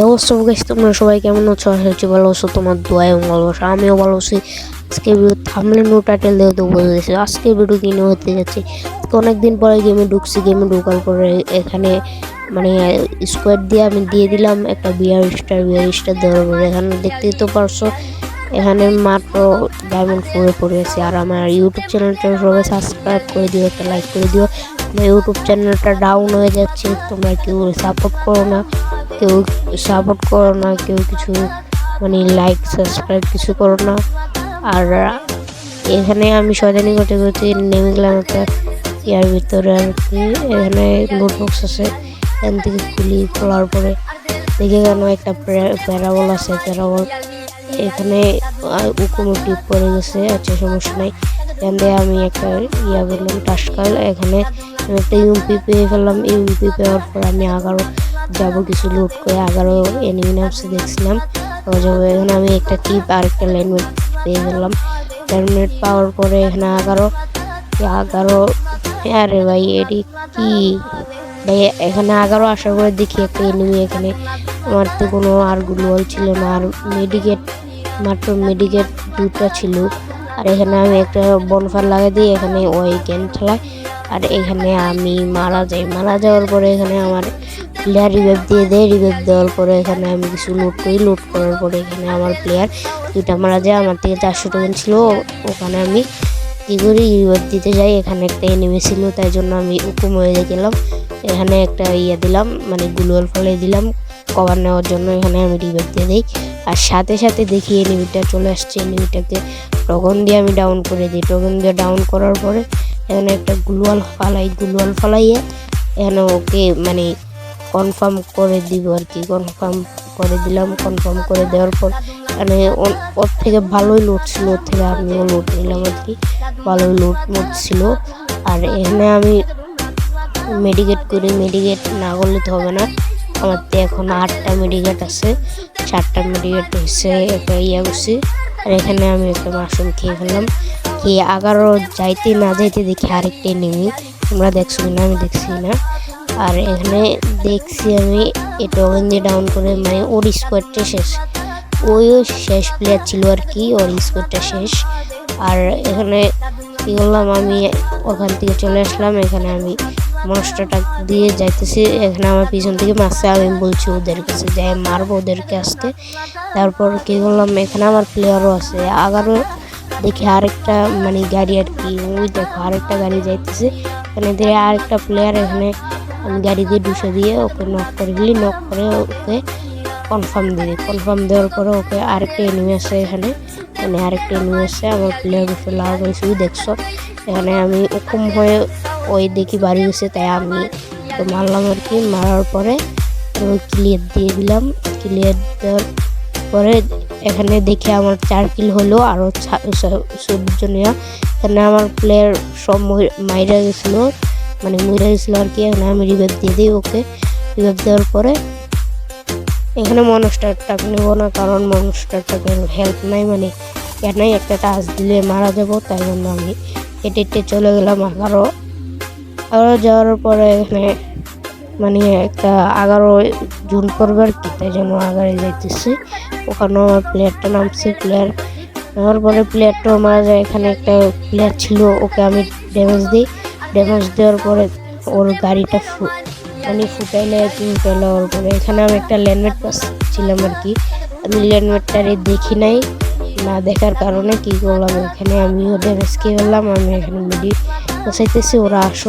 অবস্থা গাইস, তোমরা সবাই কেমন আছো? আশা করছি ভালো আছো। তোমার দোয়া এবং ভালোবাসা আমিও ভালো আছি। আজকে ভিডিও থাম্বনেল নো টাইটেল দিয়ে তো বলে দিয়েছি আজকে ভিডিও কিনে হতে যাচ্ছে। অনেকদিন পরে গেমে ঢুকছি। গেমে ঢোকার পরে এখানে মানে স্কোয়াড দিয়ে আমি দিয়ে দিলাম একটা বিয়ার স্টার দেওয়ার পরে এখানে দেখতেই তো পারছো এখানে মাত্র ডায়মন্ড 4 পড়ে আছে। আর আমার ইউটিউব চ্যানেলটা সবাই সাবস্ক্রাইব করে দিও, একটা লাইক করে দিও। আমার ইউটিউব চ্যানেলটা ডাউন হয়ে যাচ্ছে, তোমরা কেউ সাপোর্ট করো না, কেউ কিছু লাইক সাবস্ক্রাইব কিছু করো না। আর এখানে আমি শয়তানি করতে করতে নেমে গেলাম একটা ইয়ার ভিতরে আর কি। এখানে লুট বক্স আছে, এখান থেকে খোলার পরে দেখে কেন একটা প্যারাবল আছে। প্যারাবল এখানে উকুমুটি পড়ে গেছে, আচ্ছা সমস্যা নাই। এখান থেকে আমি একটা ইয়া বললাম টাস্কাল, এখানে আমি একটা ইউএমপি পেয়ে ফেললাম। ইউএমপি পাওয়ার পর আমি আগারও যাবো কিছু লুট করে। আগারও এনিমি নামছে দেখছিলাম যাবো। এখানে আমি একটা টিপ আর একটা ল্যান্ডমেট পেয়ে গেলাম। ল্যান্ডমেট পাওয়ার পরে এখানে আগারও আরে ভাই এটি কি ভাই, এখানে আগারও আসার পরে দেখি একটা এনিমি। এখানে আমার তো কোনো আর গ্লুয়াল ছিল না, আর মাত্র মেডিকেট 2টা ছিল। আর এখানে আমি একটা বনফায়ার লাগাই দিই, এখানে ওই গেম খেলায়। আর এখানে আমি মারা যাওয়ার পরে এখানে আমার প্লেয়ার রিভাইভ দিয়ে দেয়। রিভাইভ দেওয়ার পরে এখানে আমি কিছু লুট করি। লুট করার পরে এখানে আমার প্লেয়ার 2টা মারা যায়। আমার থেকে 400 টোকেন ছিল, ওখানে আমি কী করি রিভাইভ দিতে যাই। এখানে একটা এনিমি ছিল, তাই জন্য আমি উকুম হয়ে গেলাম। এখানে একটা দিলাম, গ্লুয়াল ফলে দিলাম কভার নেওয়ার জন্য। এখানে আমি রিভাইভ দিয়ে দিই, আর সাথে সাথে দেখি এনিমিটা চলে আসছে। এনিমিটাকে টোকন দিয়ে আমি ডাউন করে দিই। টোকন দিয়ে ডাউন করার পরে এখানে একটা গ্লুয়াল ফালাইয়ে এখানে ওকে কনফার্ম করে দিব আর কি। কনফার্ম করে দিলাম। কনফার্ম করে দেওয়ার পর ওর থেকে ভালোই লুট ছিল, ওর থেকে আমিও লুট নিলাম আর কি। ভালোই লুট ছিল। আর এখানে আমি মেডিকেট করি। মেডিকেট না করলে তো হবে না, আমার তো এখন 8টা মেডিকেট আছে, 4টা মেডিকেট হচ্ছে একটা করছি। আর এখানে আমি একটা মাশরুম খেয়ে ফেললাম। খেয়ে আগারও যাইতে না যাইতে দেখি আরেকটা এনিমি। তোমরা দেখছো কিনা আমি দেখছি না। আর এখানে দেখছি আমি এটা ওখান দিয়ে ডাউন করে ওর স্কোয়াডটা শেষ, ওইও শেষ প্লেয়ার ছিল আর কি, ওর স্কোয়াডটা শেষ। আর এখানে কী করলাম, আমি ওখান থেকে চলে আসলাম। এখানে আমি মনস্টারটা দিয়ে যাইতেছি, এখানে আমার পিছন থেকে মারছে। আমি বলছি ওদের কাছে যাই মারবো ওদেরকে আসতে। তারপর কী করলাম, এখানে আমার প্লেয়ারও আছে। আগারও দেখি আরেকটা গাড়ি আর কি, ওই দেখো আরেকটা গাড়ি যাইতেছে। এখানে দিয়ে আরেকটা প্লেয়ার, এখানে আমি গাড়ি দিয়ে ডুসে দিয়ে ওকে নক করে দিলি। নক করে ওকে কনফার্ম দিই। কনফার্ম দেওয়ার পরে ওকে আরেকটা এনিমি আসে। এখানে আরেকটা এনিমি আসছে, আমার প্লেয়ার উপরে লাভ হয়েছে দেখছো। এখানে আমি উকুম হয়ে ওই দেখি বাড়ি গেছে, তাই আমি তো মারলাম আর কি। মারার পরে ক্লিয়ার দিয়ে দিলাম। ক্লিয়ার দেওয়ার পরে এখানে দেখে আমার 4 কিল হলো, আরও 14 জনিয়া। এখানে আমার প্লেয়ার সব মাইরা গেছিলো, মরে গেছিলো আর কি। এখানে আমি রিভাইভ দিয়ে দিই ওকে। রিভাইভ দেওয়ার পরে এখানে মনস্টারটা নেবো না, কারণ মনস্টারটাকে হেল্প নাই, নাই একটা টাচ দিলে মারা যাবো। তাই জন্য আমি হেঁটে চলে গেলাম। আরও যাওয়ার পরে এখানে একটা 11 জুন পড়বে আর কি, তাই জন্য আগারে যাইতেছি। ওখানেও আমার প্লেয়ারটা নামছে। প্লেয়ার নেওয়ার পরে প্লেয়ারটাও মারা যায়। এখানে একটা প্লেয়ার ছিল, ওকে আমি ড্যামেজ দিই। ড্যামেজ দেওয়ার পরে ওর গাড়িটা ফুটাইলে ওর পরে এখানে আমি একটা ল্যান্ডমেট পাচ্ছিলাম আর কি। আমি ল্যান্ডমেটটারে দেখি নাই, না দেখার কারণে কী করলাম, এখানে আমিও ড্যামেজ খেয়ে ফেললাম। আমি এখানে মিডি বসাইতেছি, ওরা আসো।